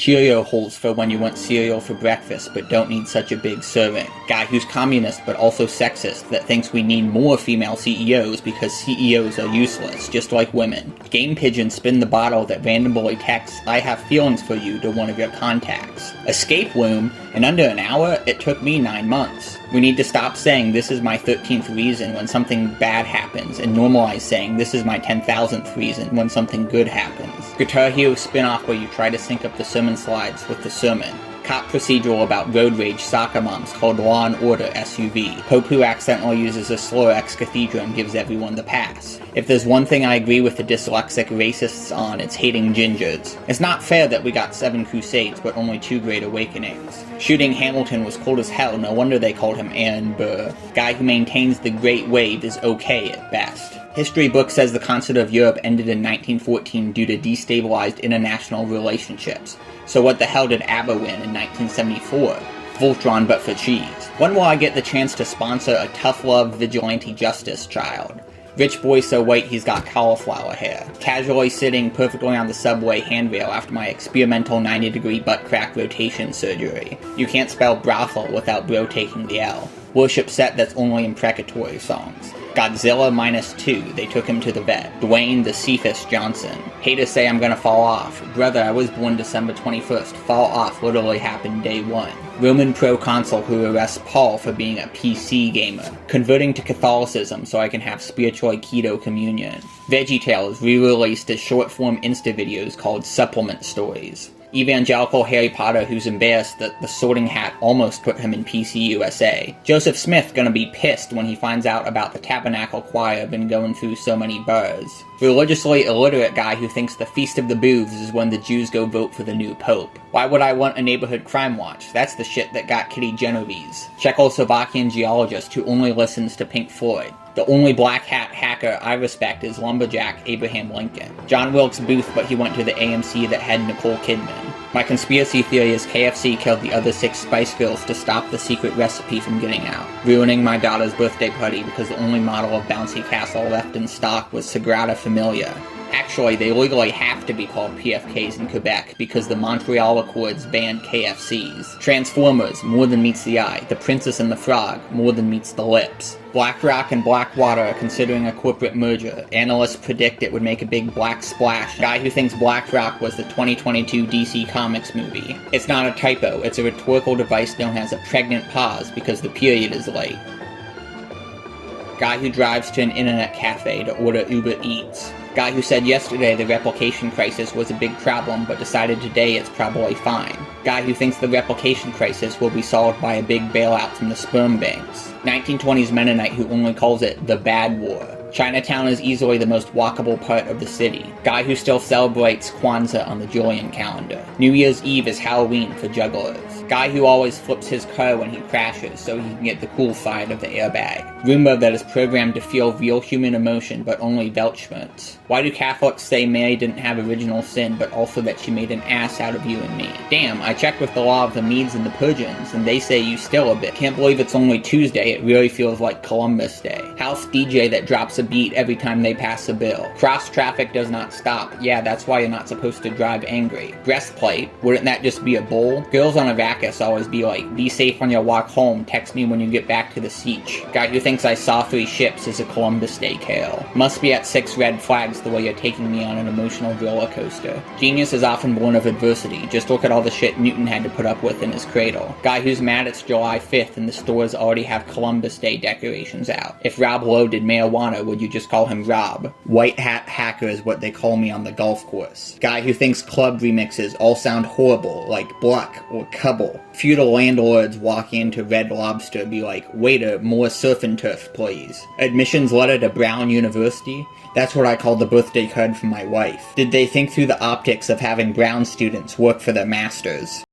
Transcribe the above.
Cheerio holes for when you want cereal for breakfast but don't need such a big serving. Guy who's communist but also sexist that thinks we need more female CEOs because CEOs are useless, just like women. Game pigeon spin the bottle that randomly texts, "I have feelings for you" to one of your contacts. Escape room, in under an hour, it took me 9 months. We need to stop saying this is my 13th reason when something bad happens and normalize saying this is my 10,000th reason when something good happens. Guitar Hero spin-off where you try to sync up the sermon slides with the sermon. Cop procedural about road rage soccer moms called Law & Order SUV. Pope who accidentally uses a slur ex cathedra and gives everyone the pass. If there's one thing I agree with the dyslexic racists on, it's hating gingers. It's not fair that we got 7 crusades but only 2 great awakenings. Shooting Hamilton was cold as hell, no wonder they called him Aaron Burr. Guy who maintains the Great Wave is okay at best. History book says the Concert of Europe ended in 1914 due to destabilized international relationships. So what the hell did ABBA win in 1974? Voltron but for cheese. When will I get the chance to sponsor a tough love vigilante justice child? Rich boy so white he's got cauliflower hair. Casually sitting perfectly on the subway handrail after my experimental 90-degree butt crack rotation surgery. You can't spell brothel without bro taking the L. Worship set that's only imprecatory songs. Godzilla -2, they took him to the vet. Dwayne the Cephas Johnson. Haters say I'm gonna fall off. Brother, I was born December 21st. Fall off literally happened day 1. Roman proconsul who arrests Paul for being a PC gamer. Converting to Catholicism so I can have spiritual keto communion. VeggieTales re-released as short-form Insta videos called Supplement Stories. Evangelical Harry Potter who's embarrassed that the Sorting Hat almost put him in PC USA. Joseph Smith gonna be pissed when he finds out about the Tabernacle Choir been going through so many bars. Religiously illiterate guy who thinks the Feast of the Booths is when the Jews go vote for the new pope. Why would I want a neighborhood crime watch? That's the shit that got Kitty Genovese. Czechoslovakian geologist who only listens to Pink Floyd. The only black hat hacker I respect is lumberjack Abraham Lincoln. John Wilkes Booth, but he went to the AMC that had Nicole Kidman. My conspiracy theory is KFC killed the other 6 Spice Girls to stop the secret recipe from getting out, ruining my daughter's birthday party because the only model of bouncy castle left in stock was Sagrada Familia. Actually, they legally have to be called PFKs in Quebec because the Montreal Accords banned KFCs. Transformers, more than meets the eye. The Princess and the Frog, more than meets the lips. BlackRock and Blackwater are considering a corporate merger. Analysts predict it would make a big black splash. Guy who thinks BlackRock was the 2022 DC Comics movie. It's not a typo, it's a rhetorical device known as a pregnant pause because the period is late. Guy who drives to an internet cafe to order Uber Eats. Guy who said yesterday the replication crisis was a big problem but decided today it's probably fine. Guy who thinks the replication crisis will be solved by a big bailout from the sperm banks. 1920s Mennonite who only calls it the Bad War. Chinatown is easily the most walkable part of the city. Guy who still celebrates Kwanzaa on the Julian calendar. New Year's Eve is Halloween for jugglers. Guy who always flips his car when he crashes so he can get the cool side of the airbag. Roomba that is programmed to feel real human emotion but only Weltschmerz. Why do Catholics say Mary didn't have original sin but also that she made an ass out of you and me? Damn, I checked with the law of the Medes and the Persians and they say you still a bit. Can't believe it's only Tuesday, it really feels like Columbus Day. House DJ that drops a beat every time they pass a bill. Cross traffic does not stop. Yeah, that's why you're not supposed to drive angry. Breastplate, wouldn't that just be a bowl? Girls on a Vacus always be like, be safe on your walk home, text me when you get back to the siege. Guy who thinks I saw 3 ships is a Columbus Day carol. Must be at 6 red flags the way you're taking me on an emotional roller coaster. Genius is often born of adversity. Just look at all the shit Newton had to put up with in his cradle. Guy who's mad it's July 5th and the stores already have Columbus Day decorations out. If Rob Lowe did marijuana, would you just call him Rob? White hat hacker is what they call me on the golf course. Guy who thinks club remixes all sound horrible, like Bluck or Cubble. Feudal landlords walk into Red Lobster be like, waiter, more surf and turf, please. Admissions letter to Brown University? That's what I call the birthday card from my wife. Did they think through the optics of having Brown students work for their masters?